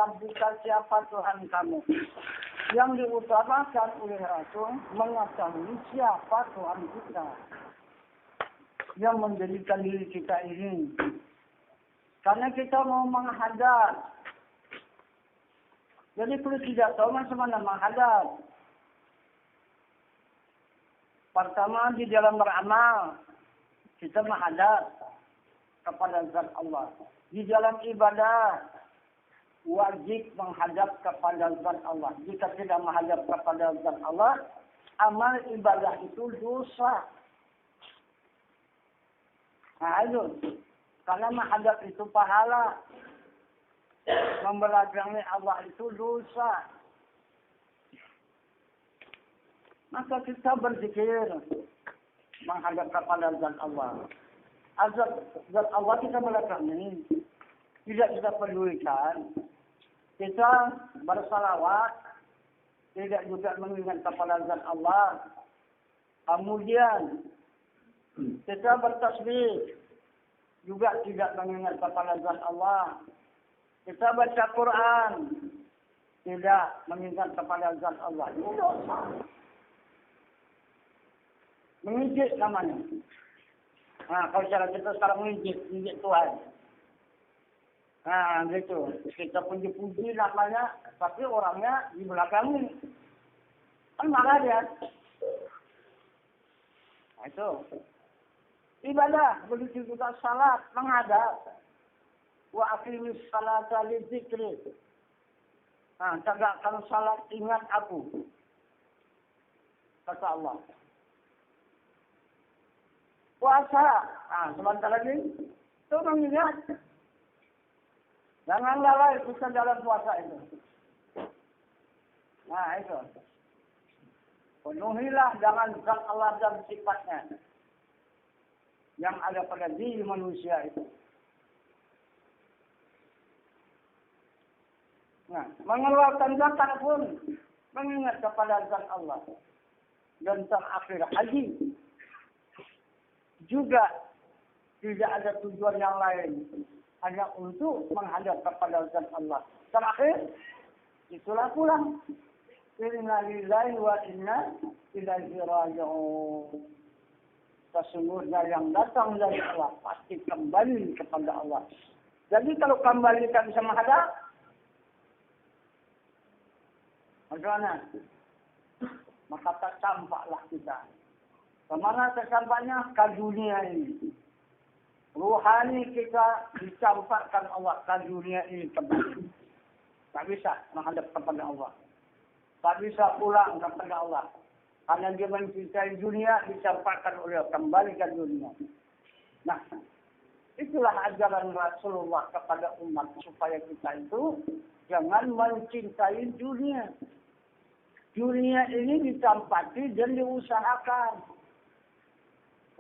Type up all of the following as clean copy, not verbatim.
Rabbika, siapa Tuhan kamu. Yang diutamakan oleh Rasul mengetahui siapa Tuhan kita yang menjadikan diri kita ini. Karena kita mau menghadap. Jadi perlu tidak tahu macam mana menghadap. Pertama di dalam beramal kita menghadap kepada zat Allah. Di dalam ibadah wajib menghadap kepada zat Allah. Jika tidak menghadap kepada zat Allah, amal ibadah itu dosa. Nah itu, karena menghadap itu pahala. Membelakangi Allah itu dosa. Maka kita berzikir menghadap kepada zat Allah. Zat Allah kita belakangi. Tidak kita pedulikan. Kita bersalawat. Tidak juga mengingat kepada zat Allah. Kemudian kita bertasbih. Juga tidak mengingat kepada zat Allah. Kita baca Quran. Tidak mengingat kepada zat Allah. Ini dosa. Mengijik namanya. Nah, kalau cara kita sekarang mengijik Tuhan. Nah, gitu. Kita puji-puji namanya, tapi orangnya di belakang ini. Kan marah dia. Nah, itu. Ibadah, begitu juga salat, menghadap. Wa aqimis salata li dzikri. Nah, tegakkan salat, ingat aku. Kata Allah. Puasa. Nah, sebentar lagi. Itu mengingat. Jangan lalai kita dalam puasa itu. Nah, itu. Penuhilah dengan zat Allah dan sifatnya. Yang ada pada diri manusia itu. Nah, mengeluarkan zakat pun mengingat kepada zat Allah. Dan terakhir haji. Juga tidak ada tujuan yang lain. Hanya untuk menghadap kepada zat Allah. Terakhir, itulah pulang. Inna lillahi wa inna ilaihi raji'un. Sesungguhnya yang datang dari Allah pasti kembali kepada Allah. Jadi kalau kembali kita bisa menghadap, bagaimana? Maka tak campaklah kita. Kemana tercampaknya? Ke dunia ini. Ruhani kita dicampakkan Allah ke dunia ini kembali. Tak bisa menghadap kepada Allah. Tak bisa pulang kepada Allah. Karena dia mencintai dunia, dicampakkan oleh kembali ke dunia. Nah, itulah ajaran Rasulullah kepada umat. Supaya kita itu jangan mencintai dunia. Dunia ini dicampaki dan diusahakan.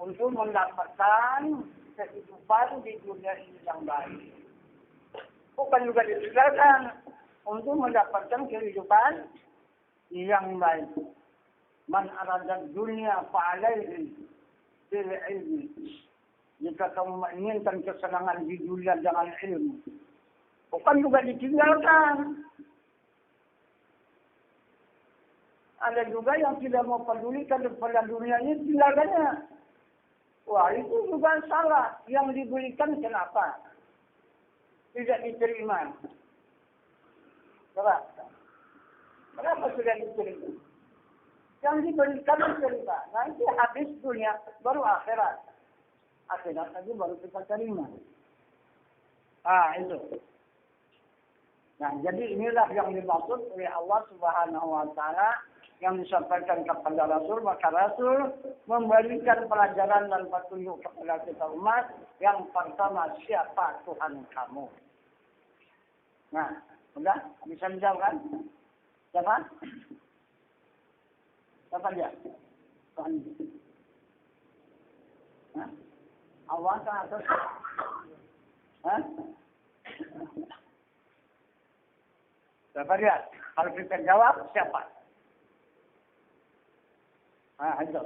Untuk mendapatkan kehidupan di dunia ini yang baik. Bukan juga ditinggalkan. Untuk mendapatkan kehidupan yang baik. Man arada dunia fa'alaihi bil ilmi. Jika kamu menginginkan kesenangan di dunia dengan ilmu. Bukan juga ditinggalkan. Ada juga yang tidak mau pedulikan kepada dunia ini, tinggalkannya. Wah, itu juga salah. Yang diberikan kenapa? Tidak diterima. Coba. Kenapa sudah diterima? Yang diberikan diterima. Nanti habis dunia, baru akhirat. Akhirat lagi baru kita terima. Ah, itu. Nah, jadi inilah yang dimaksud oleh Allah Subhanahu wa Ta'ala yang disampaikan kepada Rasul. Maka Rasul memberikan pelajaran dan petunjuk kepada kita umat. Yang pertama, siapa Tuhan kamu? Nah, sudah bisa dijawab kan? Siapa? Siapa dia? Tuhan. Nah, Allah kan atas. Hah? Siapa dia? Kalau kita jawab, siapa? Nah, itu.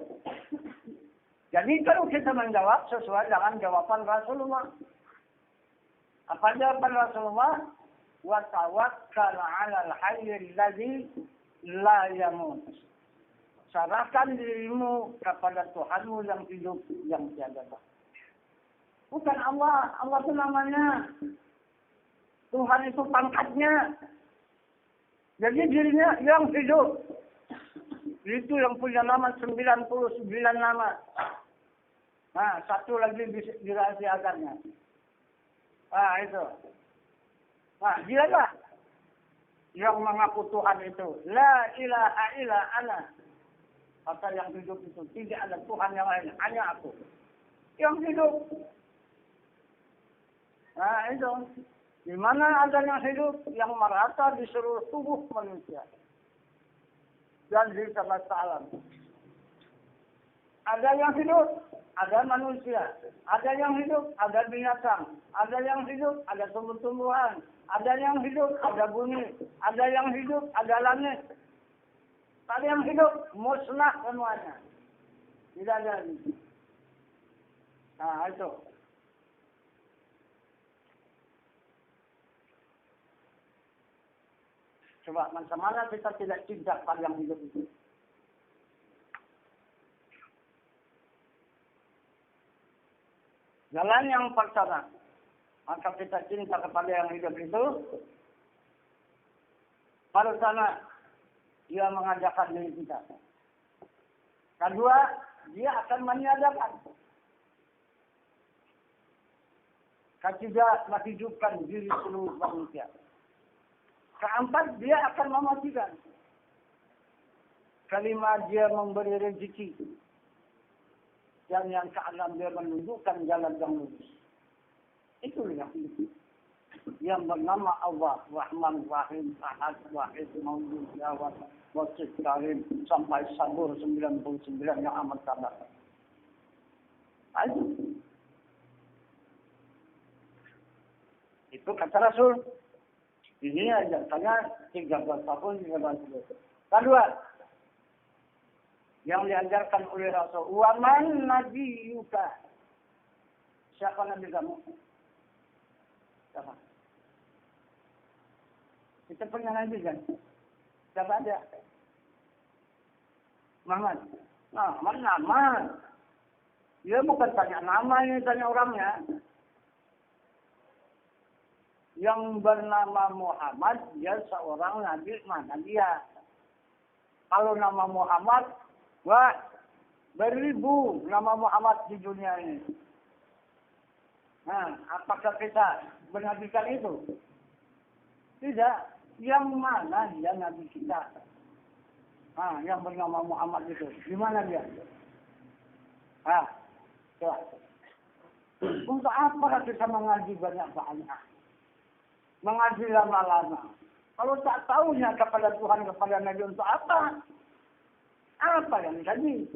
Jadi kalau kita menjawab sesuai dengan jawaban Rasulullah. Apa jawaban Rasulullah? wa tawakkal 'alal hayyil ladzi la yamut. Serahkan dirimu kepada Tuhanmu yang hidup, yang tiada mati. Bukan Allah. Allah itu namanya. Tuhan itu pangkatnya. Jadi dirinya yang hidup. Itu yang punya nama 99 nama. Nah, satu lagi dirahasiakannya. Nah, itu. Nah, dia lah yang mengaku Tuhan itu. La ilaha illa ana. Kata yang hidup itu. Tidak ada Tuhan yang lain. Hanya aku. Yang hidup. Nah, itu. Di mana ada yang hidup yang merata di seluruh tubuh manusia. Dan di semesta alam. Ada yang hidup, ada manusia. Ada yang hidup, ada binatang. Ada yang hidup, ada tumbuh-tumbuhan. Ada yang hidup, ada bumi. Ada yang hidup, ada langit. Ada yang hidup, musnah semuanya. Tidak ada lagi. Nah, itu. Coba, macam mana kita tidak cinta pada yang hidup itu? Jalan yang pertama, maka kita cinta kepada yang hidup itu. Baru sana, dia mengajarkan diri kita. Kedua, dia akan meniadakan. Ketiga, menghidupkan diri seluruh manusia. Keempat, dia akan mematikan. Kelima, dia memberi rezeki. Dan yang keenam, dia menunjukkan jalan yang lurus. Itu yang bernama Allah, Rahman, Rahim, Ahad, Wahid, Maulid, Jawad, Wasid, Karim, sampai Sabur 99 yang amat sabar. Itu kata Rasul. Ini aja, karena 13 tahun, 13 tahun. Kedua, yang diajarkan oleh Rasul, waman nabiyuka. Siapa nabi kamu? Siapa? Kita punya nabi kan? Siapa ada? Muhammad. Nah, nama. Dia bukan tanya nama, ini tanya orangnya. Yang bernama Muhammad, dia seorang nabi, mana dia? Kalau nama Muhammad, wah, beribu nama Muhammad di dunia ini. Nah, apakah kita menabikan itu? Tidak. Yang mana dia nabi kita? Nah, yang bernama Muhammad itu. Di mana dia? Ah, coba. Untuk apa kita mengaji banyak-banyak? Mengaji lama-lama. Kalau tak tahunya kepada Tuhan, kepada Nabi, untuk apa? Apa yang dikaji?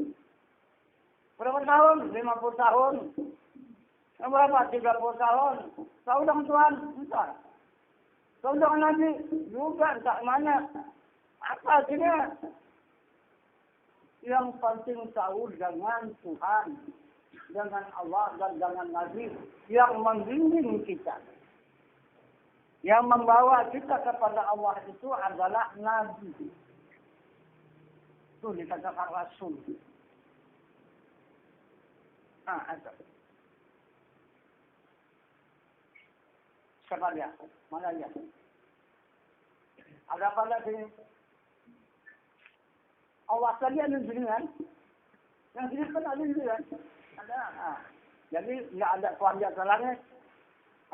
Berapa tahun? 50 tahun. Berapa? 30 tahun. Tahu dengan Tuhan? Entah. Tahu dengan Nabi? Juga entah mana. Apa hasilnya? Yang penting tahu dengan Tuhan, dengan Allah, dan dengan Nabi yang membimbing kita. Yang membawa kita kepada Allah itu adalah Nabi. Itu dikatakan Rasul. Nah, ada. Siapa dia? Mana dia? Ada apa lagi? Allah tadi ada dengan. Yang sini kan ada dengan. Ada. Nah. Jadi nggak ada Tuhan di atas langit.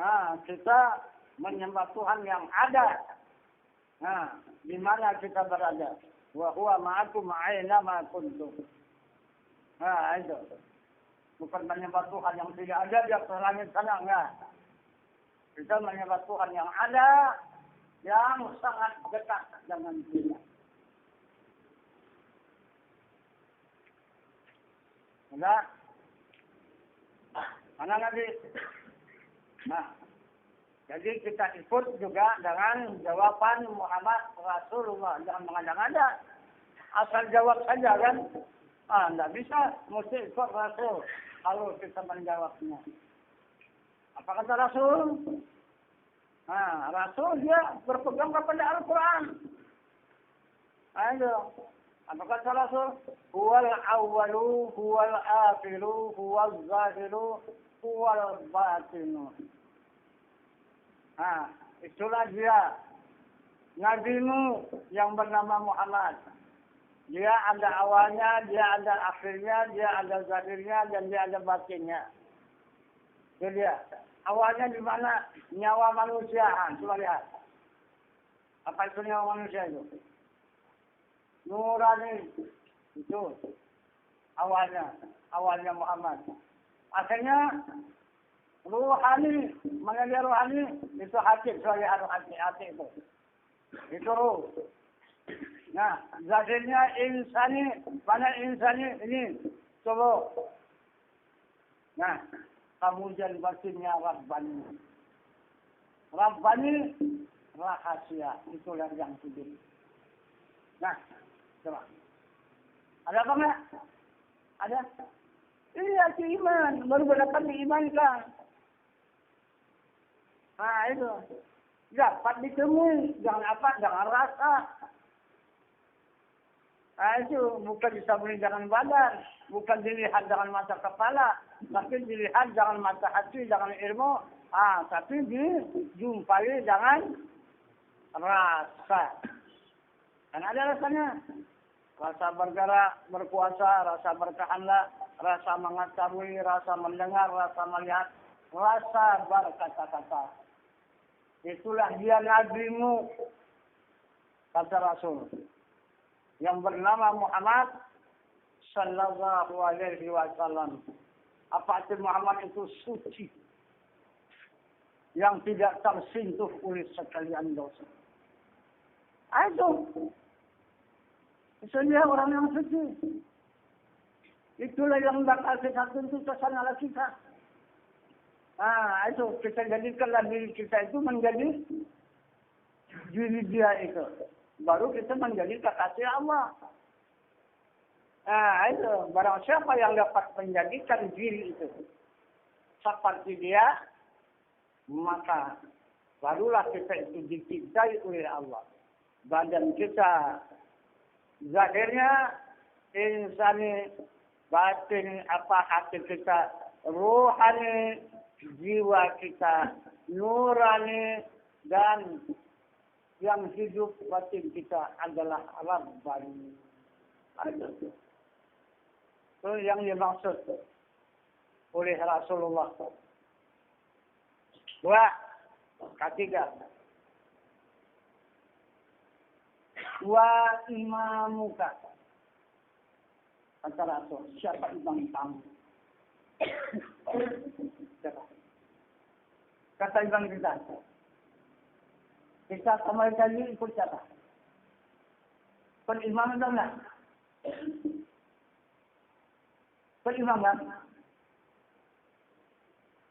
Nah, kita menyembah Tuhan yang ada. Nah, di mana kita berada? Wa huwa ma'akum aina ma kuntum. Nah, itu. Bukan menyembah Tuhan yang tidak ada di atas langit sana, enggak. Kita menyembah Tuhan yang ada, yang sangat dekat dengan kita. Enggak? Mana lagi? Nah, jadi kita ikut juga dengan jawaban Muhammad Rasulullah. Jangan mengada-ngada. Asal jawab saja kan. Tidak bisa. Mesti ikut Rasul. Kalau kita menjawabnya. Apa kata Rasul? Nah, Rasul dia berpegang kepada Al-Quran. Ayo. Apa kata Rasul? Huwal awwalu, huwal akhiru, huwal zahiru, huwal batinu. Nah, itulah dia. Nabimu yang bernama Muhammad. Dia ada awalnya, dia ada akhirnya, dia ada zahirnya, dan dia ada batinnya. Itu dia. Awalnya di mana? Nyawa manusia. Coba lihat. Apa itu nyawa manusia itu? Nurani. Itu. Awalnya. Awalnya Muhammad. Akhirnya ruhani. Mana dia ruhani? Itu hati. Soalnya hati itu. Itu ruh. Nah, zahirnya insani. Mana insani? Ini. Coba. Nah. Kemudian batinnya Rabbani. Rabbani rahasia. Itulah yang hidup. Nah, coba. Ada apa enggak? Ada? Iya, iman. Baru dapat diimankan. Nah, itu. Dapat ditemui. Jangan apa? Jangan rasa. Nah, itu bukan disabuni dengan badan. Bukan dilihat dengan mata kepala. Tapi dilihat jangan mata hati, jangan ilmu. Tapi dijumpai dengan rasa. Kan ada rasanya. Rasa bergerak, berkuasa, rasa berkehendak, rasa mengetahui, rasa mendengar, rasa melihat, rasa berkata-kata. Itulah dia nabimu, kata Rasul. Yang bernama Muhammad sallallahu alaihi wasallam. Apa itu Muhammad itu suci yang tidak tersentuh oleh sekalian dosa. Itu dia orang yang suci. Itulah yang bakal kita tuntut ke sana kita. Itu kita jadikanlah diri kita itu menjadi diri dia itu. Baru kita menjadi kekasih Allah. Itu barang siapa yang dapat menjadikan diri itu seperti dia, maka barulah kita itu dicintai oleh Allah. Badan kita zahirnya insani, batin hati kita ruhani, jiwa kita nurani, dan yang hidup batin kita adalah Rabbani. Itu yang dimaksud oleh Rasulullah. Dua, ketiga. Wa imamuka. Kata Rasul, siapa imam kamu? Kata imam kita. Kita kembali lagi ikut siapa? Imam itu enggak? Imam kan?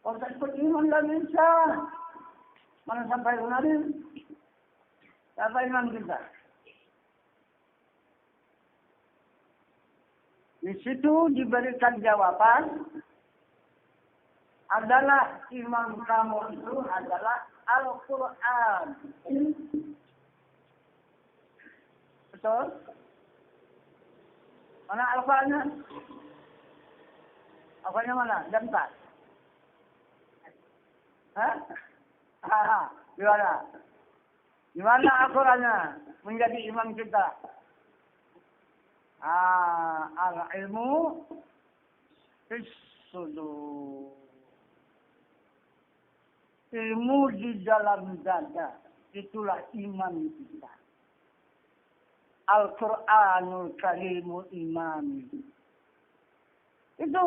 Kalau tak ikut imam tak bisa. Mana sampai kemarin? Siapa imam kita? Di situ diberikan jawaban adalah imam kamu itu adalah Al-Quran. Betul? Mana Al-Qurannya? Al-Qurannya mana? Jempat. Gimana? Gimana Al-Qurannya menjadi imam kita? Al-ilmu fis-sudur. Ilmu di dalam dada. Itulah iman kita. Al-Quranul Karimu imam. Itu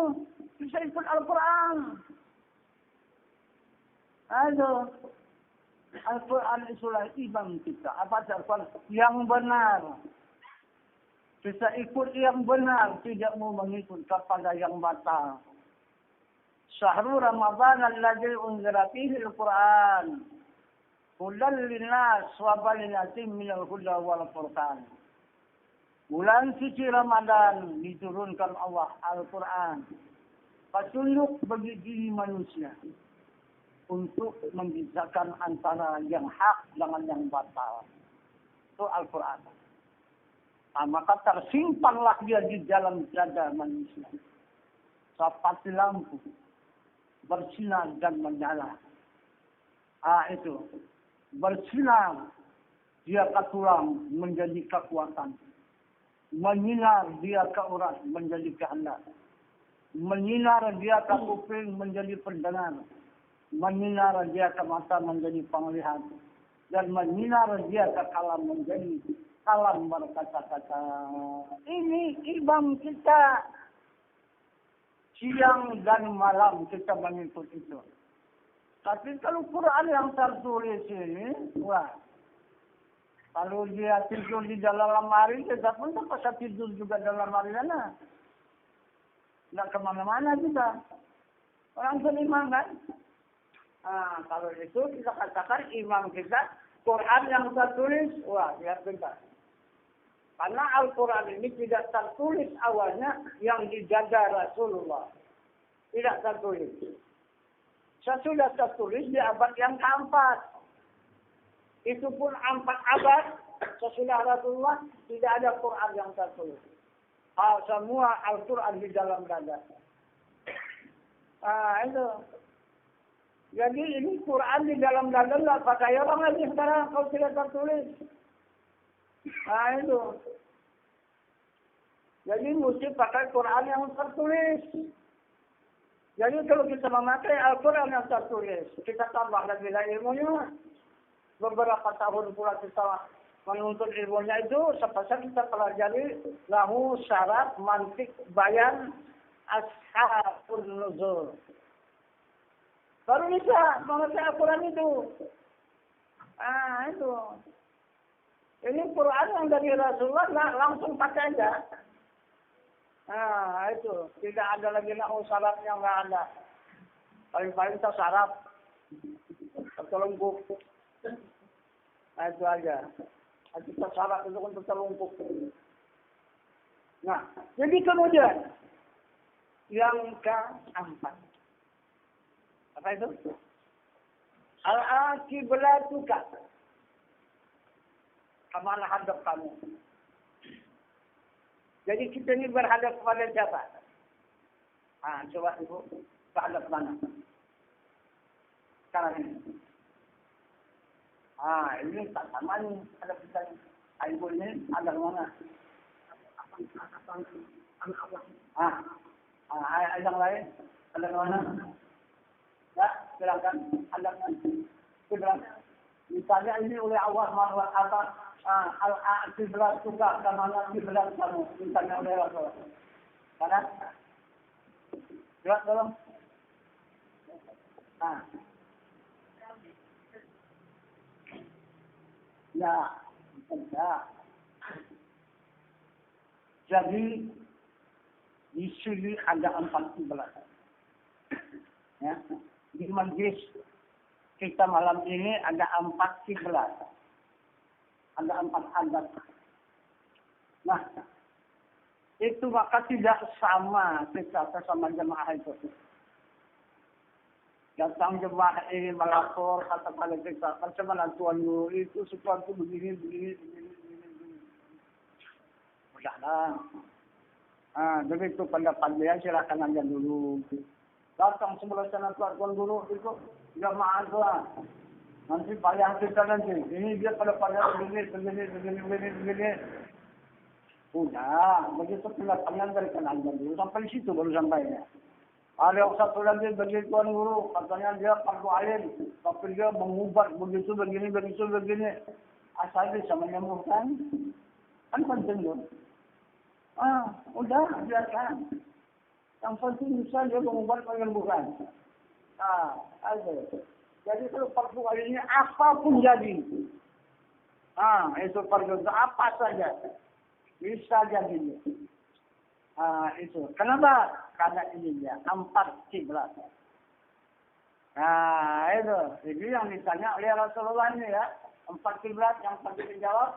bisa ikut Al-Quran. Al-Quran itulah imam kita. Apa Al-Quran? Yang benar. Bisa ikut yang benar. Tidak mau mengikut kepada yang batal. Syahrul Ramadan alladzi unzila fihi al-Qur'an hudan linnas wa bayyinatin minal huda wal furqan. Bulan suci Ramadan diturunkan Allah Al-Quran. Petunjuk bagi diri manusia. untuk membedakan antara yang hak dengan yang batal. Itu Al-Quran. Nah, maka tersimpanlah dia di dalam dada manusia. Seperti lampu. Bersinar dan menyala. Itu. Bersinar. Dia ke tulang menjadi kekuatan. Menyinar dia ke urat menjadi kehendak. Menyinar dia ke kuping menjadi pendengar. Menyinar dia ke mata menjadi penglihat. Dan menyinar dia ke kalam menjadi kalam berkata-kata. Ini imam kita. Siang dan malam kita mengikut itu. Tapi kalau Quran yang tertulis ini, wah. Kalau dia tidur di dalam lemari, kita pun terpaksa tidur juga dalam lemari sana. Nggak kemana-mana kita. Orang beriman kan? Kalau itu kita katakan imam kita, Quran yang tertulis, wah lihat bentar. Karena Al-Quran ini tidak tertulis awalnya yang dijaga Rasulullah. Tidak tertulis. Sesudah tertulis di abad yang keempat. Itu pun 4 abad sesudah Rasulullah tidak ada Quran yang tertulis. Semua Al-Quran di dalam dada. Itu. Jadi ini Quran di dalam dada nggak pakai orang lagi sekarang kalau tidak tertulis. Itu. Jadi mesti pakai Quran yang tertulis. Jadi kalau kita memakai Al-Quran yang tertulis, kita tambah lagi ilmunya. Beberapa tahun pula kita menuntut ilmunya itu, sepasang kita pelajari lahu syarat mantik bayan ashabun nuzul. Baru bisa mengerti Al-Quran itu. Itu. Ini Quran yang dari Rasulullah langsung pakai aja. Itu. Tidak ada lagi lahu syaratnya, nggak ada. Paling-paling kita syarat. Tertelungkup. Itu aja. Kita syarat itu untuk tertelungkup. Nah, jadi kemudian yang keempat. Apa itu? Al-aqiblatuka. Kemana hadap kamu? Jadi kita ini berhadap kepada siapa? Coba ibu, berhadap mana? Sekarang ini. Ini tak sama nih. Ada kita ibu ini ada mana? Yang lain ada mana? Ya, silakan. Ada silakan. Misalnya ini oleh Allah Subhanahu al-qiblat juga kemana kiblat kamu misalnya oleh Rasul. Karena lihat tolong. Ya. Jadi di sini ada 4 kiblat. Ya. Di majlis kita malam ini ada 4 kiblat. Ada 4 adat. Nah, itu maka tidak sama kita sama jemaah itu. Datang jemaah ini melapor kata pada kita, bagaimana Tuan Guru itu sesuatu begini. Udahlah. Begitu pendapatnya silakan aja dulu. Datang sebelah sana Tuan Guru itu jemaah lah. Nanti payah kita nanti. Ini dia pada begini. Udah, begitu pendapatnya dari kanan dulu sampai di situ baru sampainya. Ada yang satu lagi bagi Tuan Guru, katanya dia fardu ain, tapi dia mengubah begitu begini. Asal bisa menyembuhkan, kan penting loh. Udah biarkan. Yang penting bisa dia mengubah menyembuhkan. Ada. Jadi kalau fardu ainnya apapun jadi. Itu fardu apa saja bisa jadi. Itu. Kenapa? Karena ini dia 4 kiblat. Itu. Jadi yang ditanya oleh Rasulullah ini ya. 4 kiblat yang tadi dijawab.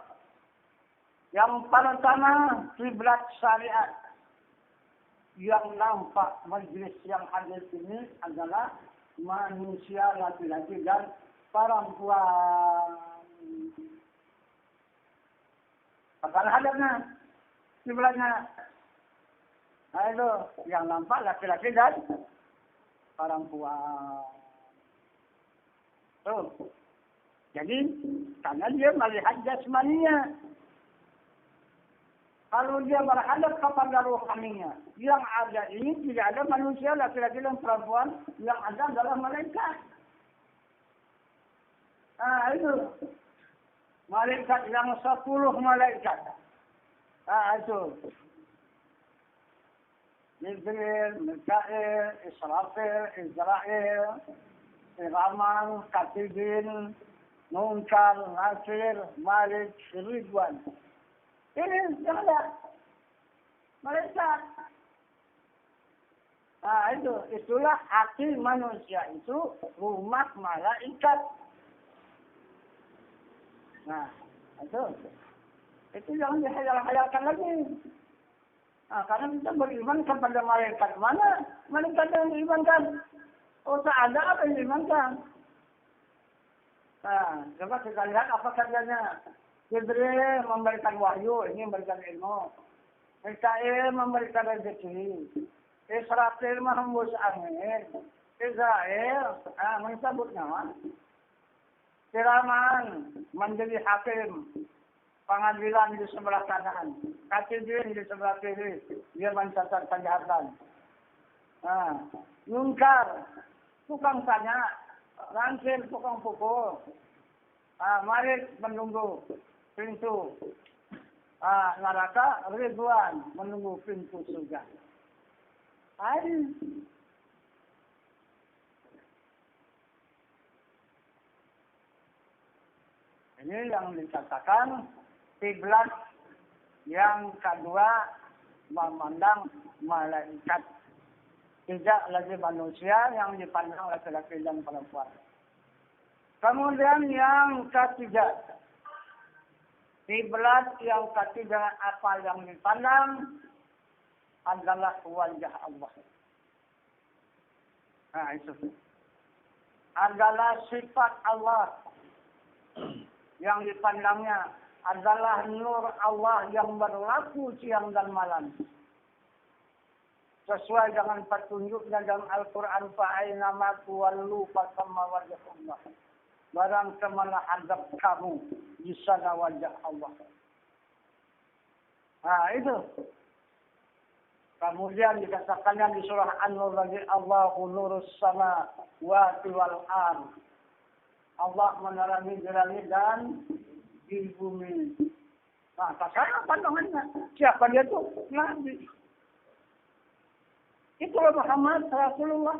Yang pertama kiblat syariat. Yang nampak majlis yang hadir ini adalah manusia laki-laki dan perempuan. Sekarang hadapnya, sebelahnya. Nah itu yang nampak laki-laki dan perempuan. Tuh. Jadi karena dia melihat jasmaninya. Kalau dia berhadap kepada rohaninya, yang ada ini tidak ada manusia laki-laki dan perempuan, yang ada adalah malaikat. Nah itu malaikat yang 10 malaikat. Nah itu Jibril, Mikail, Israfil, Israel, Rahman, Katibin, Munkar, Nakir, Malik, Ridwan. Ini yang ada malaikat. Nah itulah hati manusia itu rumah malaikat. Nah itu jangan dihayal-hayalkan lagi. Nah, karena kita beriman kepada malaikat mana? Malaikat yang diimankan. Oh, tak ada apa yang diimankan. Nah, coba kita lihat apa kerjanya. Jibril memberikan wahyu, ini memberikan ilmu. Mikail memberikan rezeki. Israfil menghembus angin. Israel mencabut nyawa. Rahman menjadi hakim. Pengadilan di sebelah kanan. Katibin di sebelah kiri. Dia mencatat kejahatan. Nah, Munkar, tukang tanya. Nakir, tukang pukul. Malik menunggu pintu neraka. Ridwan menunggu pintu surga. Ini yang dikatakan kiblat yang kedua memandang malaikat. Tidak lagi manusia yang dipandang laki-laki dan perempuan. Kemudian yang ketiga, kiblat yang ketiga apa yang dipandang adalah wajah Allah. Nah itu adalah sifat Allah yang dipandangnya adalah nur Allah yang berlaku siang dan malam. Sesuai dengan petunjuknya dalam Al-Quran, fa'aina ma tuwallu fasamma wajhullah. Barang kemana hadap kamu, di sana wajah Allah. Nah itu. Kemudian dikatakannya di surah An-Nur lagi, Allahu nurus sama wa wal ard. Allah menerangi di langit dan di bumi. Nah, kasar pandangannya. Siapa dia tuh? Nabi. Itulah Muhammad Rasulullah.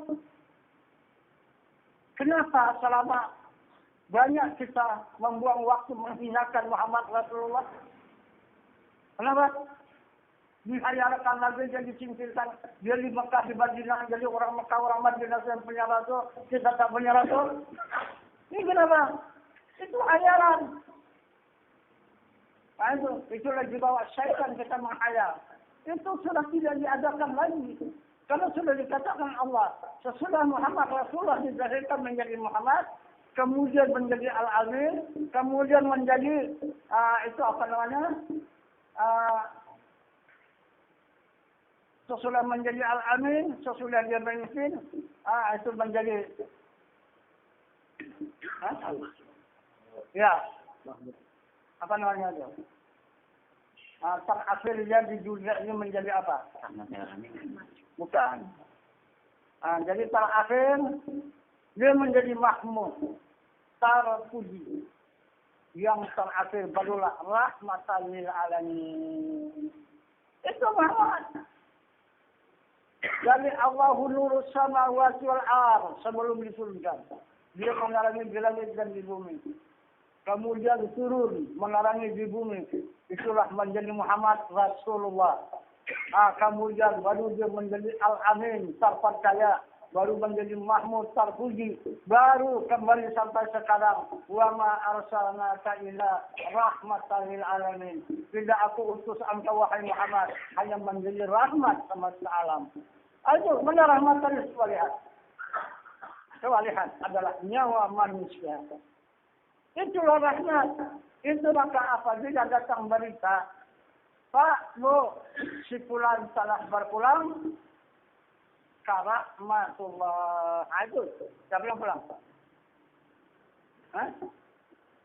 Kenapa selama banyak kita membuang waktu menghinakan Muhammad Rasulullah? Kenapa? Dihayalkan lagi, jadi cincilkan. Dia di Mekah, di Madinah, jadi orang Mekah, orang Madinah yang punya Rasul. Kita tak punya Rasul. Ini kenapa? Itu hayalan. Nah, itu lagi bawa syaitan kita menghayal. Itu sudah tidak diadakan lagi. Kalau sudah dikatakan Allah, sesudah Muhammad Rasulullah dilahirkan menjadi Muhammad, kemudian menjadi Al-Amin, kemudian menjadi itu apa namanya? Sesudah menjadi Al-Amin, sesudah dia memimpin, itu menjadi ya, apa namanya itu? Terakhir dia di dunia ini menjadi apa? Bukan. Jadi terakhir dia menjadi Mahmud, terpuji. Yang terakhir barulah rahmatan lil alamin. Itu Muhammad. Jadi Allahu nurus samawati wal ardh sebelum diturunkan. Dia menerangi di langit dan di bumi. Kemudian turun menerangi di bumi. Itulah menjadi Muhammad Rasulullah. Kemudian baru dia menjadi Al-Amin, terpercaya. Baru menjadi Mahmud, terpuji. Baru kembali sampai sekarang. Wa ma arsalnaka illa rahmatan lil alamin. Tidak aku utus engkau wahai Muhammad, hanya menjadi rahmat semesta alam. Ayo, mana rahmatan lil alamin. coba lihat, adalah nyawa manusia. Itulah rahmat. Itu maka apabila datang berita, Pak, Bu, si fulan salah berpulang, karakmatullah. Itu, siapa yang pulang? Hah?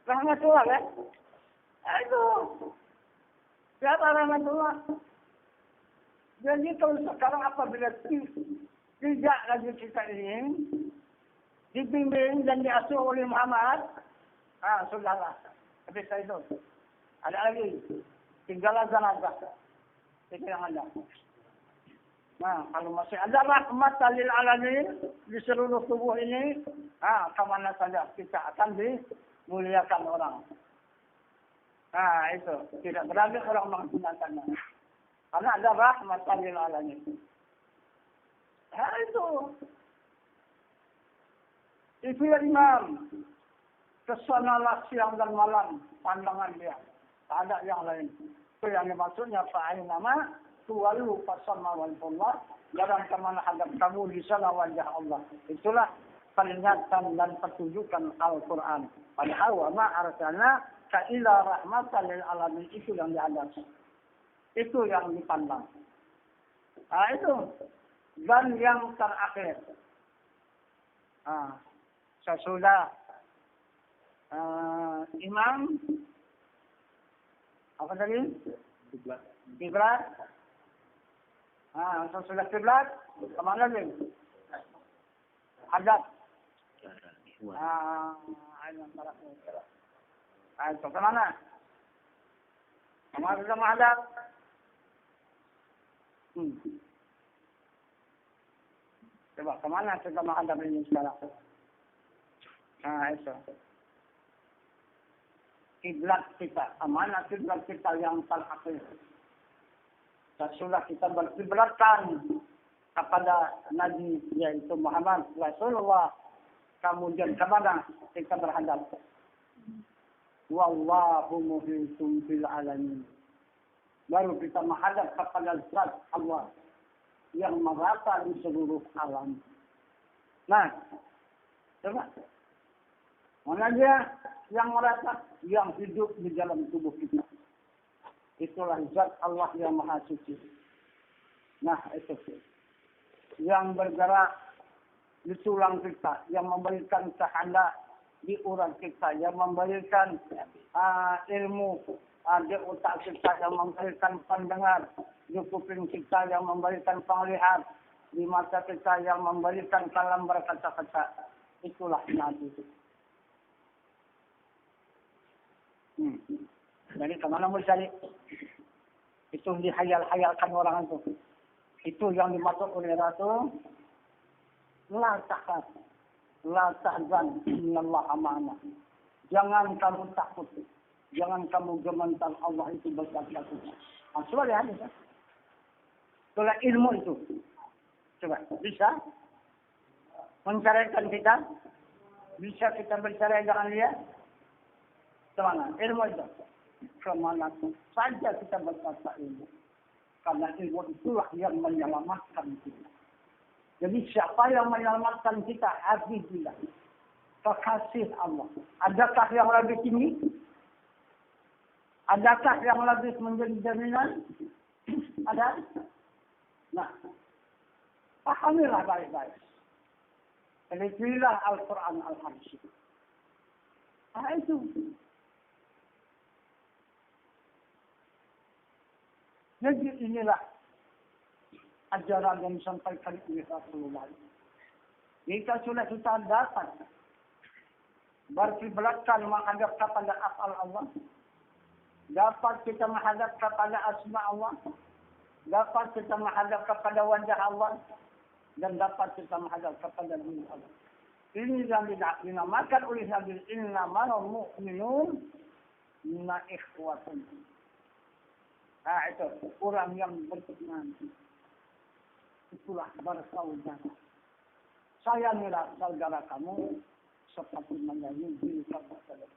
Rahmatullah, kan? Itu. Siapa rahmatullah? Jadi kalau sekarang apabila tidak lagi kita ini, dibimbing dan diasuh oleh Muhammad, sudahlah. Habis itu. Ada lagi. Tinggallah zanazah. Itu yang ada. Nah, kalau masih ada rahmat lil alamin di seluruh tubuh ini, kemana saja kita akan dimuliakan orang. Nah, itu. Tidak berani orang menggunakannya. Karena ada rahmat lil alamin. Itu. Itu ya Imam. Kesanalah siang dan malam pandangan dia. Tak ada yang lain. Itu yang dimaksudnya fa'ain nama tuwalu fasama walfullah. Jangan kemana hadap kamu di sana wajah Allah. Itulah peringatan dan petunjukan Al-Quran. Padahal wa ma'arsalna ka'ila rahmatan lil alamin. Itu yang diadap. Itu yang dipandang. Itu. Dan yang terakhir. Sesudah Imam apa tadi? Kiblat. Sesudah kiblat kemana lagi? Hadap. Itu kemana? Kemana kita menghadap? Coba kemana kita menghadap ini sekarang? Itu. Kiblat kita, amanah kiblat kita yang terakhir. Sesudah kita berkiblatkan kepada Nabi yaitu Muhammad Rasulullah, kemudian kemana kita berhadap? Wallahu muhitum bil alamin. Baru kita menghadap kepada Zat Allah yang merata di seluruh alam. Nah, coba. Mana dia yang merata, yang hidup di dalam tubuh kita. Itulah Zat Allah yang Maha Suci. Nah, itu. Yang bergerak di tulang kita, yang memberikan cahaya di urat kita, yang memberikan ilmu di otak kita, yang memberikan pendengar di kuping kita, yang memberikan penglihat di mata kita, yang memberikan kalam berkata-kata. Itulah Nabi itu. Jadi kemana mau cari? Itu dihayal-hayalkan orang itu. Itu yang dimaksud oleh Rasul. La tahzan, la tahzan, innallaha ma'ana. Jangan kamu takut, jangan kamu gemetar, Allah itu bersama kita. Coba lihat ya. Itulah ilmu itu. Coba bisa menceraikan kita, bisa kita bercerai dengan dia. Kemana? Ilmu itu. Kemana saja kita berkata ilmu. Karena ilmu itulah yang menyelamatkan kita. Jadi siapa yang menyelamatkan kita? Habibullah. Kekasih Allah. Adakah yang lebih tinggi? Adakah yang lebih menjadi jaminan? Ada? Nah, pahamilah baik-baik. Telitilah Al-Quran Al-Hadis. Itu. Jadi inilah ajaran yang disampaikan oleh Rasulullah. Jika sudah kita dapat berkiblatkan menghadap kepada af'al Allah, dapat kita menghadap kepada asma Allah, dapat kita menghadap kepada wajah Allah, dan dapat kita menghadap kepada diri Allah. Ini yang dinamakan oleh Nabi innamal mu'minun minna ikhwatun. Itu orang yang beriman. Itulah bersaudara. Sayangilah saudara kamu seperti menyayangi diri kamu sendiri.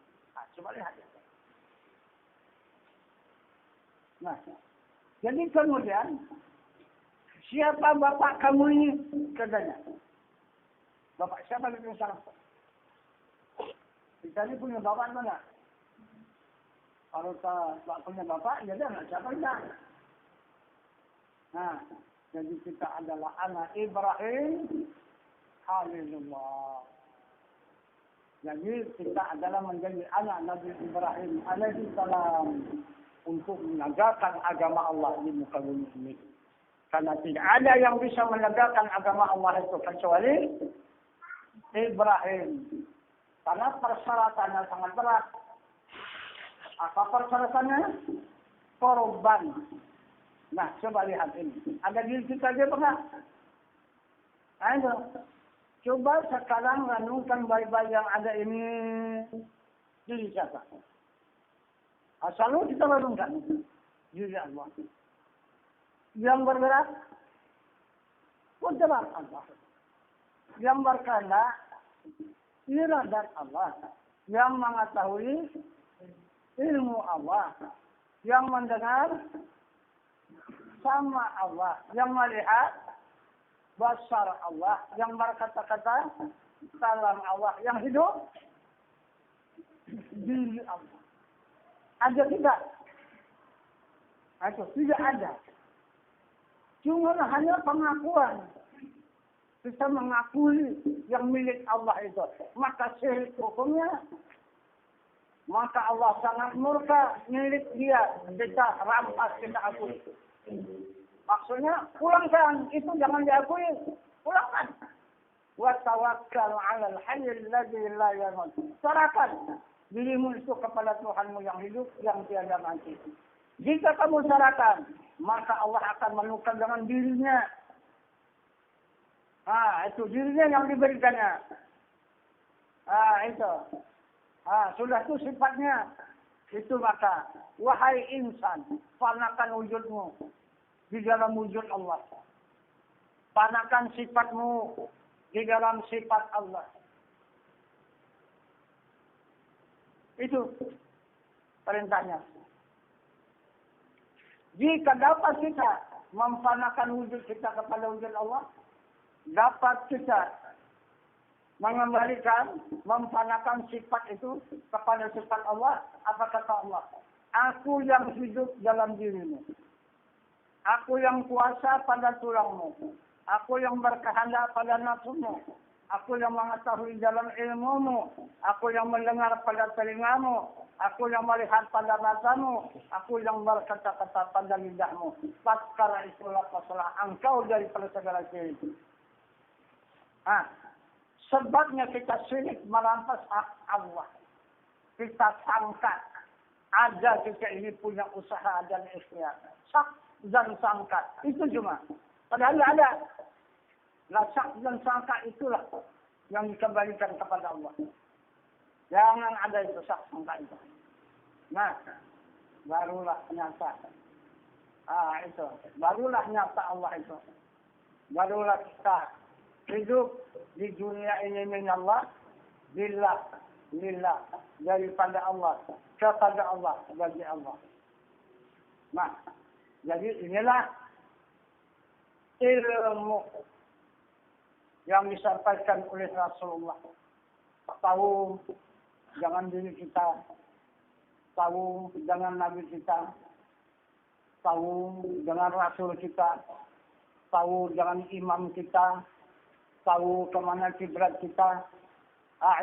Coba lihat. Nah, jadi kemudian siapa bapak kamu ini? Katanya. Bapak siapa yang punya salah? Kita ini punya bapak mana? Kalau tak punya bapak, jadi anak siapa kita? Nah, jadi kita adalah anak Ibrahim Khalilullah. Jadi kita adalah menjadi anak Nabi Ibrahim alaihi salam untuk menegakkan agama Allah di muka bumi ini. Karena tidak ada yang bisa menegakkan agama Allah itu kecuali Ibrahim. Karena persyaratannya sangat berat. Apa persyaratannya? Korban. Nah, coba lihat ini. Ada diri kita aja enggak? Ayo. Coba sekarang renungkan baik-baik yang ada ini. Diri siapa? Selalu kita renungkan. Diri Allah. Yang bergerak? Kudrat Allah. Yang berkehendak? Iradat Allah. Yang mengetahui? Ilmu Allah. Yang mendengar? Sama Allah. Yang melihat? Basar Allah. Yang berkata-kata? Salam Allah. Yang hidup? Diri Allah. Ada tidak? Itu tidak ada. Cuma hanya pengakuan. Kita mengakui yang milik Allah itu. Maka syirik hukumnya. Maka Allah sangat murka milik dia. Kita rampas, kita akui. Maksudnya, pulangkan. Itu jangan diakui. Pulangkan. Wa tawakkal 'alal hayyil ladzi la yamut. Serahkan dirimu itu kepada Tuhanmu yang hidup, yang tiada mati. Jika kamu serahkan, maka Allah akan menukar dengan dirinya. Itu dirinya yang diberikannya. Itu. Sudah itu sifatnya. Itu maka, wahai insan, panakan wujudmu di dalam wujud Allah. Panakan sifatmu di dalam sifat Allah. Itu perintahnya. Jika dapat kita memfanakan wujud kita kepada wujud Allah, dapat kita mengembalikan, memfanakan sifat itu kepada sifat Allah, apa kata Allah? Aku yang hidup dalam dirimu. Aku yang kuasa pada tulangmu. Aku yang berkehendak pada nafsumu. Aku yang mengetahui dalam ilmumu. Aku yang mendengar pada telingamu. Aku yang melihat pada matamu. Aku yang berkata-kata pada lidahmu. Tatkala itulah masalah engkau dari segala syirik. Sebabnya kita syirik merampas hak Allah. Kita sangka ada kita ini punya usaha dan ikhtiar. Sak dan sangka. Itu cuma. Padahal ada. Sak dan sangka itulah yang dikembalikan kepada Allah. Jangan ada itu sak sangka itu. Nah, barulah nyata. Itu. Barulah nyata Allah itu. Barulah kita hidup di dunia ini min Allah. Lillah. Daripada Allah. Kepada Allah. Bagi Allah. Nah, jadi inilah ilmu yang disampaikan oleh Rasulullah. Tahu jangan diri kita, tahu jangan Nabi kita, tahu jangan Rasul kita, tahu jangan imam kita, tahu kemana kiblat kita.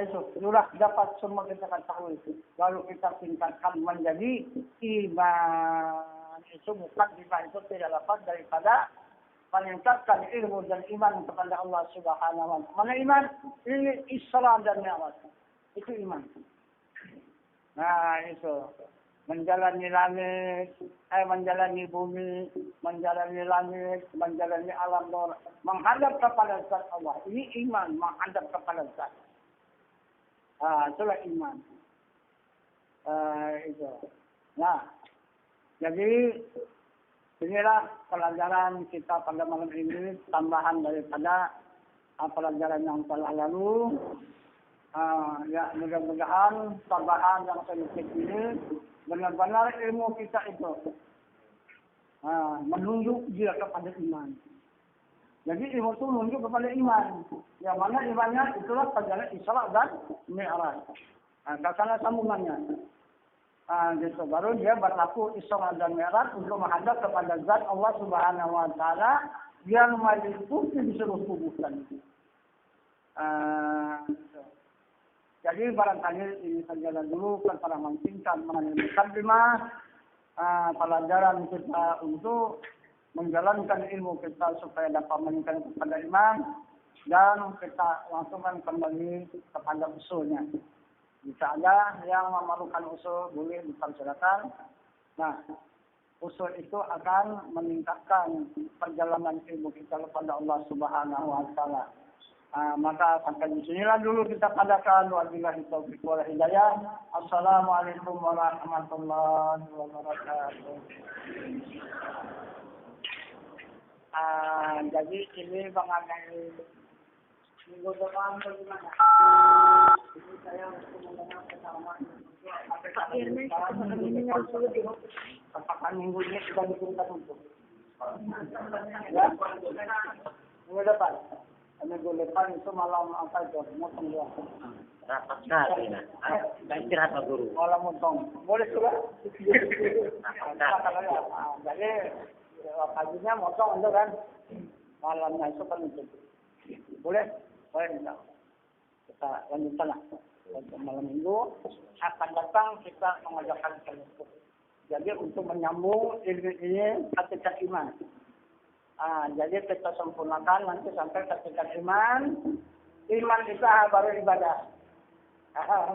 Itu sudah dapat semua kita ketahui itu. Lalu kita tingkatkan menjadi iman. Itu bukan iman itu tidak dapat daripada meningkatkan ilmu dan iman kepada Allah Subhanahu wa ta'ala. Mana iman? Ini Islam dan ni'mat. Itu iman. Nah, itu. Menjalani langit, menjalani bumi, menjalani langit, menjalani alam bawah, menghadap kepada zat Allah. Ini iman, menghadap kepada zat. Itulah iman. Itu. Nah, jadi inilah pelajaran kita pada malam ini, tambahan daripada pelajaran yang telah lalu. Ya, mudah-mudahan tambahan yang sedikit ini benar-benar ilmu kita itu menunjuk dia kepada iman. Jadi ilmu itu menunjuk kepada iman. Yang mana imannya itulah perjalanan Isra dan Mi'raj. Nah, sana sambungannya. Gitu. Baru dia berlaku Isra dan Mi'raj untuk menghadap kepada zat Allah Subhanahu wa taala yang meliputi di seluruh tubuh itu. Jadi barangkali ini saja dulu para menginginkan mengenai mukaddimah pelajaran kita untuk menjalankan ilmu kita supaya dapat meningkatkan kepada iman dan kita langsungkan kembali kepada usulnya. Jika ada yang memerlukan usul boleh dipersilakan. Nah, usul itu akan meningkatkan perjalanan ilmu kita kepada Allah Subhanahu wa taala. Maka sampai di sinilah dulu kita padakan wabillahi taufiq wal hidayah. Assalamualaikum warahmatullahi wabarakatuh. Jadi ini mengenai minggu depan bagaimana? Ini saya untuk mendengar kesamaan. Pak Irma, apakah minggu ini sudah dikirimkan untuk? Ya, minggu depan. Minggu depan itu malam apa itu? Motong dua. Rapat sekali, nah. Istirahat Pak Guru. Malam motong. Boleh juga. Jadi paginya motong itu kan. Malamnya itu kan itu. Boleh? Boleh enggak? Kita lanjutkan lah. Untuk malam minggu akan datang kita mengajarkan teleskop. Jadi untuk menyambung ilmu ini hakikat iman. Jadi kita sempurnakan nanti sampai hakikat iman. Iman itu baru ibadah.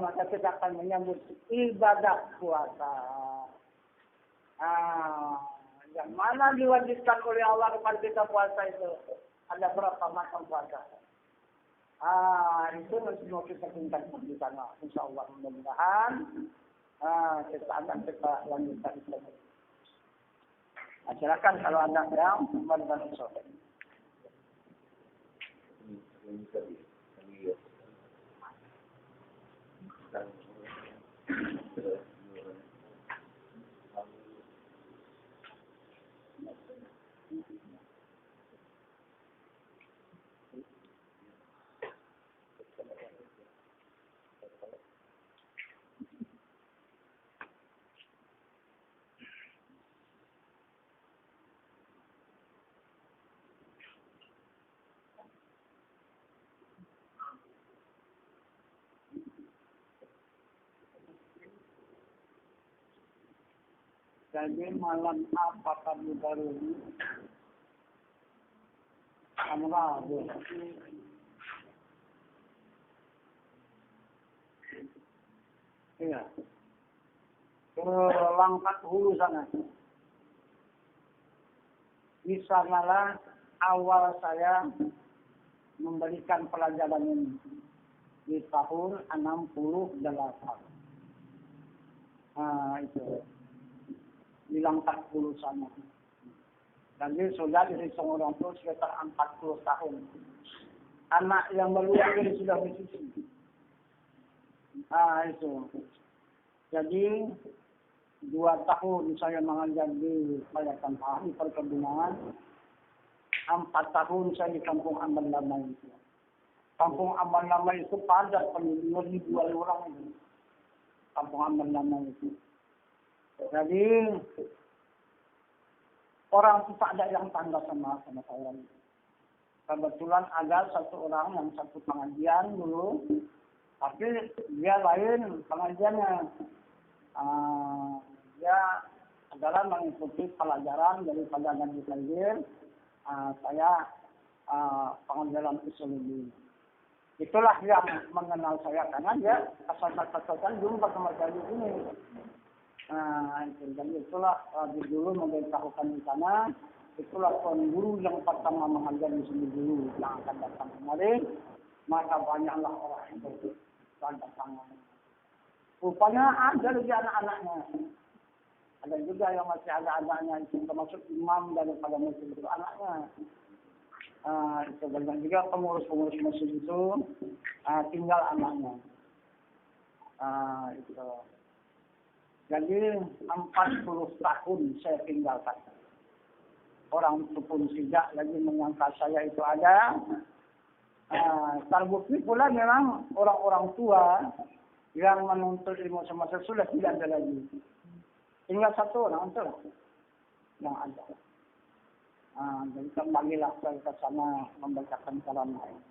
Maka kita akan menyambut ibadah puasa. Yang mana diwajibkan oleh Allah kepada kita puasa itu? Ada berapa macam puasa? Itu semua kita tingkatkan di sana. Insya Allah mudah-mudahan kita akan lanjutkan itu. Silakan kalau ada yang memberikan usul. Jadi malam apa kamu baru ini? Rabu. Iya. Ke Langkat Hulu sana. Di sanalah awal saya memberikan pelajaran ini. Di tahun 68. Itu. Di Langkat Hulu sana. Jadi sudah dihitung orang tua sekitar 40 tahun. Anak yang baru ini sudah bersuci. Itu. Jadi 2 tahun saya mengajar di Payatan Pahari perkebunan. 4 tahun saya di Kampung Amban Lamai itu. Kampung Amban Lamai itu padat penduduk ribuan orang itu. Kampung Amban Lamai itu. Jadi orang itu tak ada yang tangga sama saya. Kebetulan ada satu orang yang satu pengajian dulu, tapi dia lain pengajiannya. Dia adalah mengikuti pelajaran daripada Nabi Khalil. Saya pengajaran Usuluddin. Itulah yang mengenal saya karena dia kasar-kasaran dulu bersama saya di sini. Jadi itulah dulu memberitahukan di sana. Itulah tuan guru yang pertama mengajar di sini dulu yang akan datang kemarin. Maka banyaklah orang itu datang. Rupanya ada lagi anak-anaknya. Ada juga yang masih ada anaknya itu termasuk imam daripada masjid itu anaknya. Itu banyak juga pengurus-pengurus masjid itu tinggal anaknya. Itu. Jadi 40 tahun saya tinggalkan. orang itu pun tidak lagi menyangka saya itu ada. Terbukti pula memang orang-orang tua yang menuntut ilmu semasa sudah tidak ada lagi. Tinggal satu orang itu yang ada. Jadi kembalilah saya ke sana membacakan kalam lain.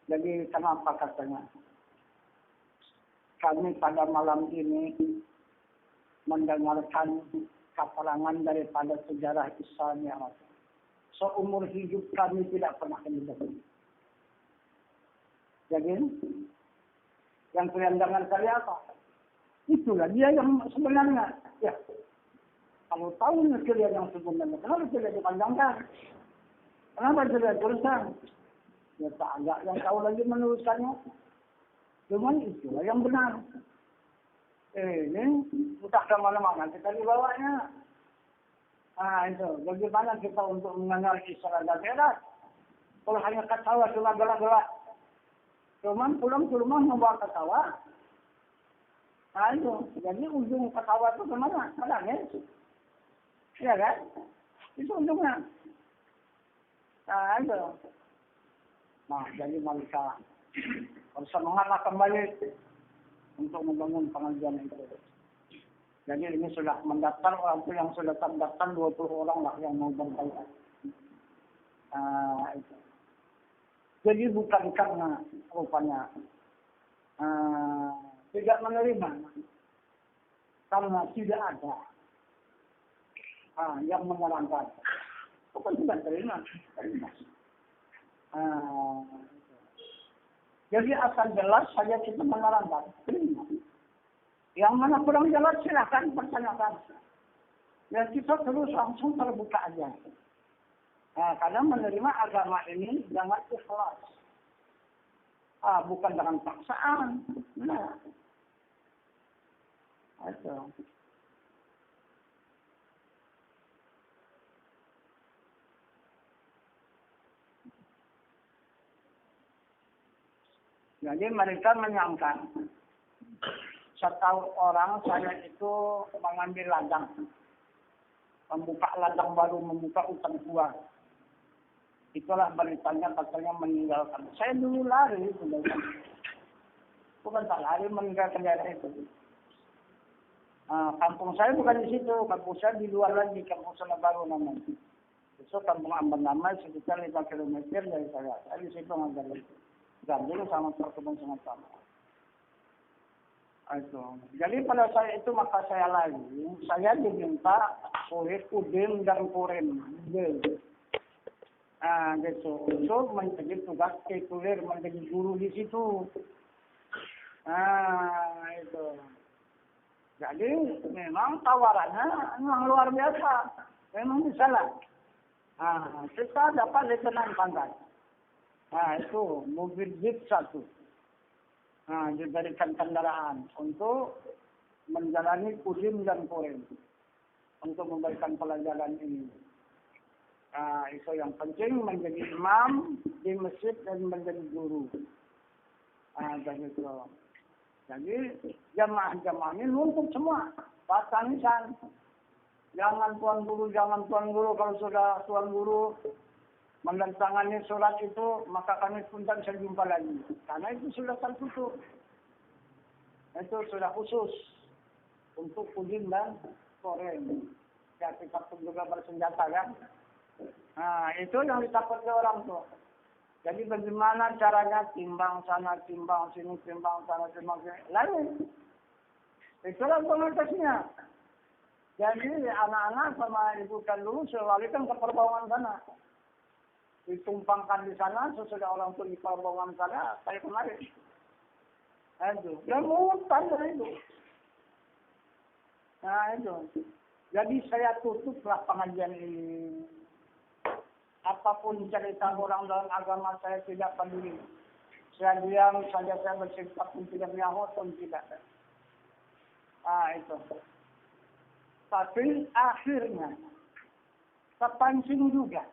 Jadi kenapa katanya? Kami pada malam ini mendengarkan keterangan daripada sejarah Islam yang seumur hidup kami tidak pernah kami dengar. Jadi, yang kalian dengar tadi apa? Itulah dia yang sebenarnya. Ya, kalau tahu kalian yang sebenarnya, kenapa tidak dipanjangkan? Kenapa tidak tuliskan? Ya tak ada yang tahu lagi menuliskannya. Cuman itulah yang benar. Ini entah ke mana-mana kita dibawanya. Itu. Bagaimana kita untuk mengenal Israel dan Mi'raj? Kalau hanya ketawa cuma gelak-gelak. Cuman pulang ke rumah membawa ketawa. Itu. Jadi ujung ketawa itu kemana? Menangis. Iya kan? Itu ujungnya. Itu. Jadi mereka harus semangatlah kembali untuk membangun pengajian itu. Jadi ini sudah mendaftar orang itu yang sudah terdaftar 20 orang lah yang mau berbayar. Itu. Jadi bukan karena rupanya tidak menerima, karena tidak ada yang menerangkan. Bukan tidak terima. Jadi asal jelas saja kita menerangkan. Terima. Yang mana kurang jelas silakan pertanyakan. Ya kita terus langsung terbuka aja. Karena menerima agama ini jangan ikhlas. Bukan dengan paksaan. Nah. Itu. Jadi mereka menyangka setahu orang saya itu mengambil ladang. Membuka ladang baru, membuka utang tua. Itulah beritanya katanya meninggalkan. Saya dulu lari. Bukan tak lari meninggalkan daerah itu. Kampung saya bukan di situ. Kampung saya di luar lagi. Kampung sana baru namanya. Itu kampung Amban Damai sekitar 5 km dari saya. Saya di situ ngajar. Gabung sama perkebun sama-sama. Itu. Jadi pada saya itu maka saya lagi. Saya diminta oleh Udim dan Kurim. Gitu. Untuk menjadi tugas tituler, menjadi guru di situ. Itu. Jadi memang tawarannya memang luar biasa. Memang bisa lah. Kita dapat letnan pangkat. Itu mobil jeep 1. Diberikan kendaraan untuk menjalani Udim dan Kurim. Untuk memberikan pelajaran ini. Itu yang penting menjadi imam di masjid dan menjadi guru. Jadi jamaah-jamaah ini nuntut semua. Pasanisan. Jangan tuan guru. Kalau sudah tuan guru menandatangani surat itu, maka kami pun tak bisa jumpa lagi. Karena itu sudah tertutup. Itu sudah khusus untuk Udim dan Kurim. Ya, kita pun juga bersenjata kan. Itu yang ditakutkan orang tuh. Jadi bagaimana caranya timbang sana, timbang sini, timbang sana, timbang sini. Lalu, itulah pengatasnya. Jadi anak-anak sama ibu kandung selalu kan ke perbawangan sana. Ditumpangkan di sana, sesudah orang tuh di perbawangan sana, saya kemarin. Itu. Dan mutan itu. Itu. Jadi saya tutuplah pengajian ini. Apapun cerita orang dalam agama saya tidak peduli. Saya diam saja, saya bersikap pun tidak nyahut pun tidak. Itu. Tapi akhirnya terpancing juga.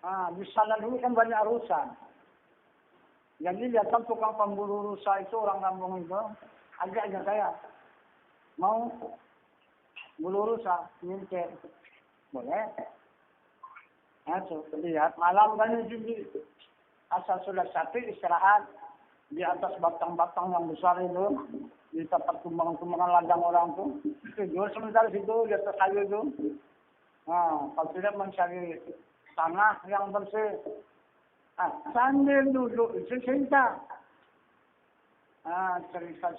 Di sana dulu kan banyak rusa. Jadi datang tukang pemburu rusa itu orang kampung itu, ajak saya mau bulu rusa, ngincer. Boleh. Nah, so, lihat malam kan jadi asal sudah capek istirahat di atas batang-batang yang besar itu, di tempat tumbangan-tumbangan ladang orang tuh, tidur sebentar situ di atas kayu itu. Nah, kalau tidak mencari tanah yang bersih, sambil duduk cerita. Cerita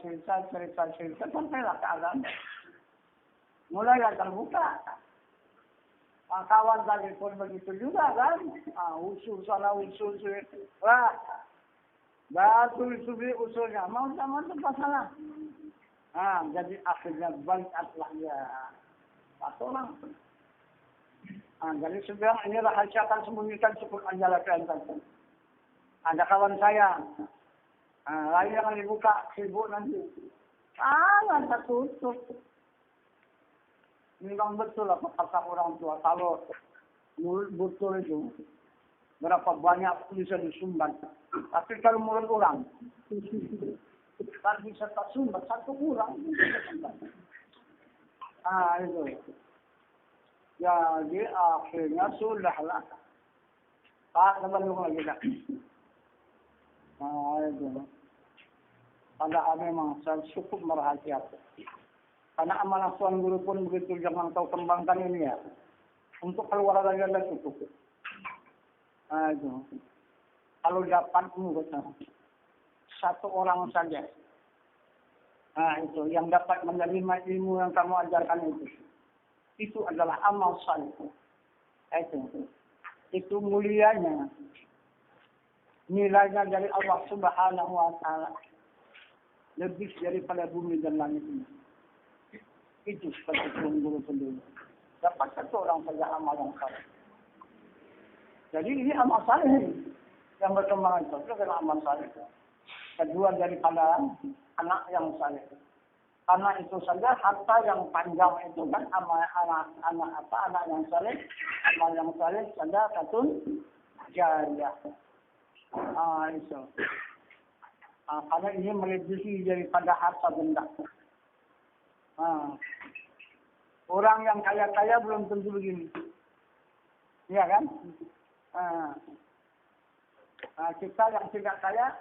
sampailah ke azan. Mulai terbuka. Kawan tadi pun begitu juga kan. Usul sana usul sini. Wah, batu usulnya. Mau sama tempat sana. Jadi akhirnya baiatlah ya. Satu orang. Jadi sebenarnya ini rahasia akan sembunyikan cukup anjala kehendak. Ada kawan saya. Lain yang dibuka, sibuk nanti. Nggak tertutup. Memang betul apa kata orang tua. Kalau mulut betul itu, berapa banyak bisa disumbat. Tapi kalau mulut orang, kan bisa tak sumbat satu orang. Itu. Jadi akhirnya sudahlah. Teman-teman lagi dah. Itu. Padahal memang saya cukup merahasiakan. Karena amalan tuan guru pun begitu, jangan kau kembangkan ini ya. Untuk keluar lagi anda cukup. Itu. Kalau dapatmu satu orang saja. Itu yang dapat menerima ilmu yang kamu ajarkan itu. Itu adalah amal saleh. Itu mulianya. Nilainya dari Allah Subhanahu wa taala. Lebih daripada bumi dan langit ini. Itu seperti guru pendulu. Dapat satu orang saja amal yang saleh. Jadi ini amal saleh yang berkembang itu adalah amal saleh. Kedua daripada anak yang saleh. Karena itu saja harta yang panjang itu kan anak yang saleh, amal yang saleh saja satu jariah. Itu. Karena ini melebihi daripada harta benda. Orang yang kaya-kaya belum tentu begini. Iya kan? Kita yang tidak kaya,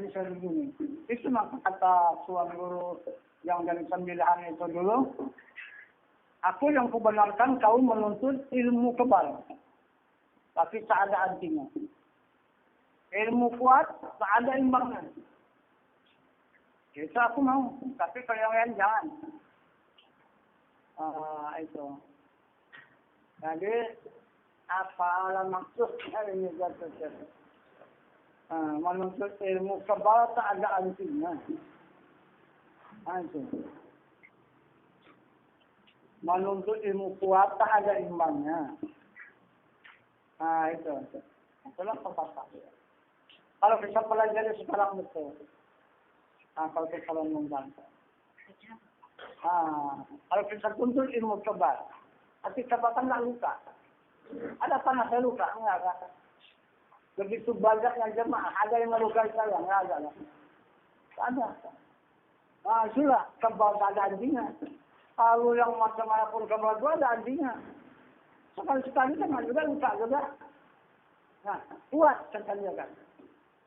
bisa begini. Itu maka kata tuan guru yang dari sembilan itu dulu, aku yang kubenarkan kau menuntut ilmu kebal. Tapi tak ada artinya. Ilmu kuat, tak ada imbangnya. Itu aku mau, tapi kalau yang lain jangan. Itu. Jadi, apa maksudnya ini jatuh. Menuntut ilmu kebal tak ada artinya. Itu. Menuntut ilmu kuat tak ada imbangnya. Itu. Itulah pepatah. Kalau kita pelajari sekarang betul. Kalau kita membantu. Kalau kita tuntut ilmu kebal, hati kita tak luka. Ada tanah saya luka, enggak ada. Begitu banyaknya jemaah, ada yang melukai saya, enggak ada. Ada. Sudah, kebal tak ada anjingnya. Kalau yang macam-macam pun kebal itu ada anjingnya. Sekali-sekali kan juga luka juga. Kuat sekali kan.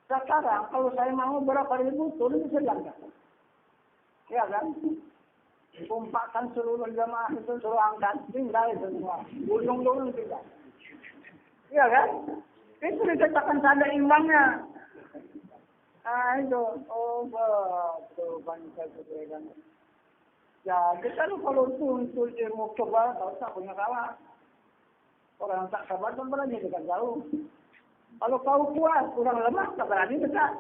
Sekarang kalau saya mau berapa ribu turun bisa jalan. Ya kan? Kumpulkan seluruh jemaah itu suruh angkat, tinggal itu semua. Gunung-gunung tidak. Ya kan? Itu dikatakan tak ada imbangnya. Itu. Betul. Banyak kebaikan. Jadi kalau tuntut ilmu kebal, tak usah punya kawan. Orang tak kabar pun berani dekat jauh. Kalau kau kuat, kurang lemah, tak berani dekat.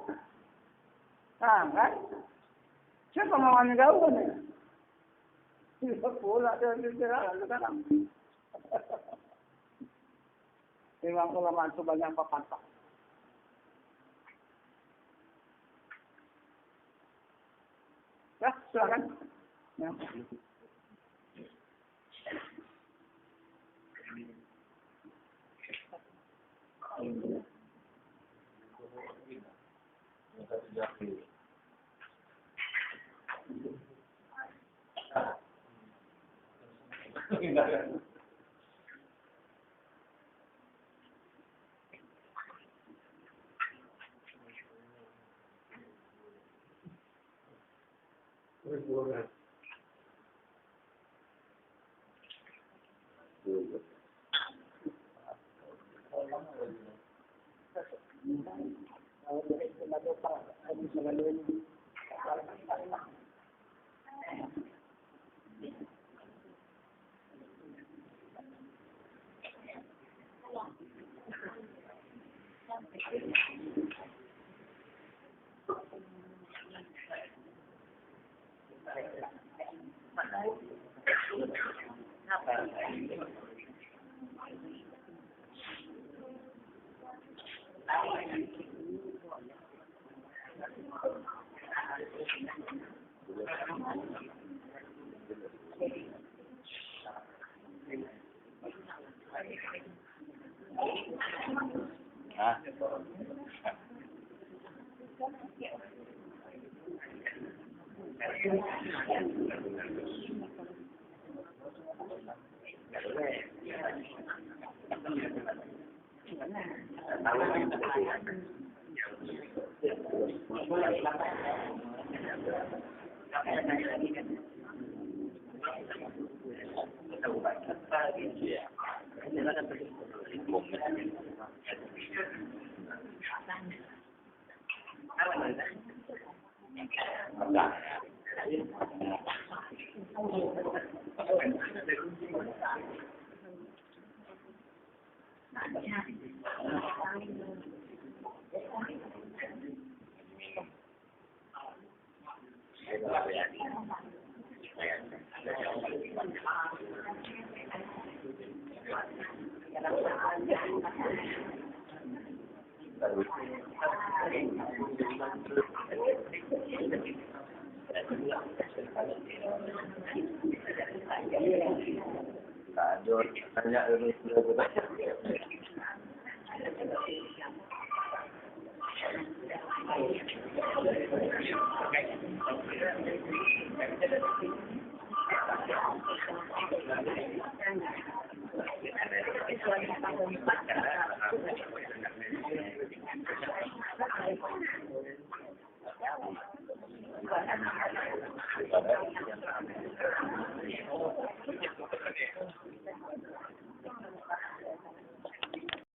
Kan? Siapa maunya jauh ni? Siapa pula dia sekarang. Memang ulama itu banyak pepatah. Ya, silakan. Ya. Hah? Lanjut, tanya dulu sudah.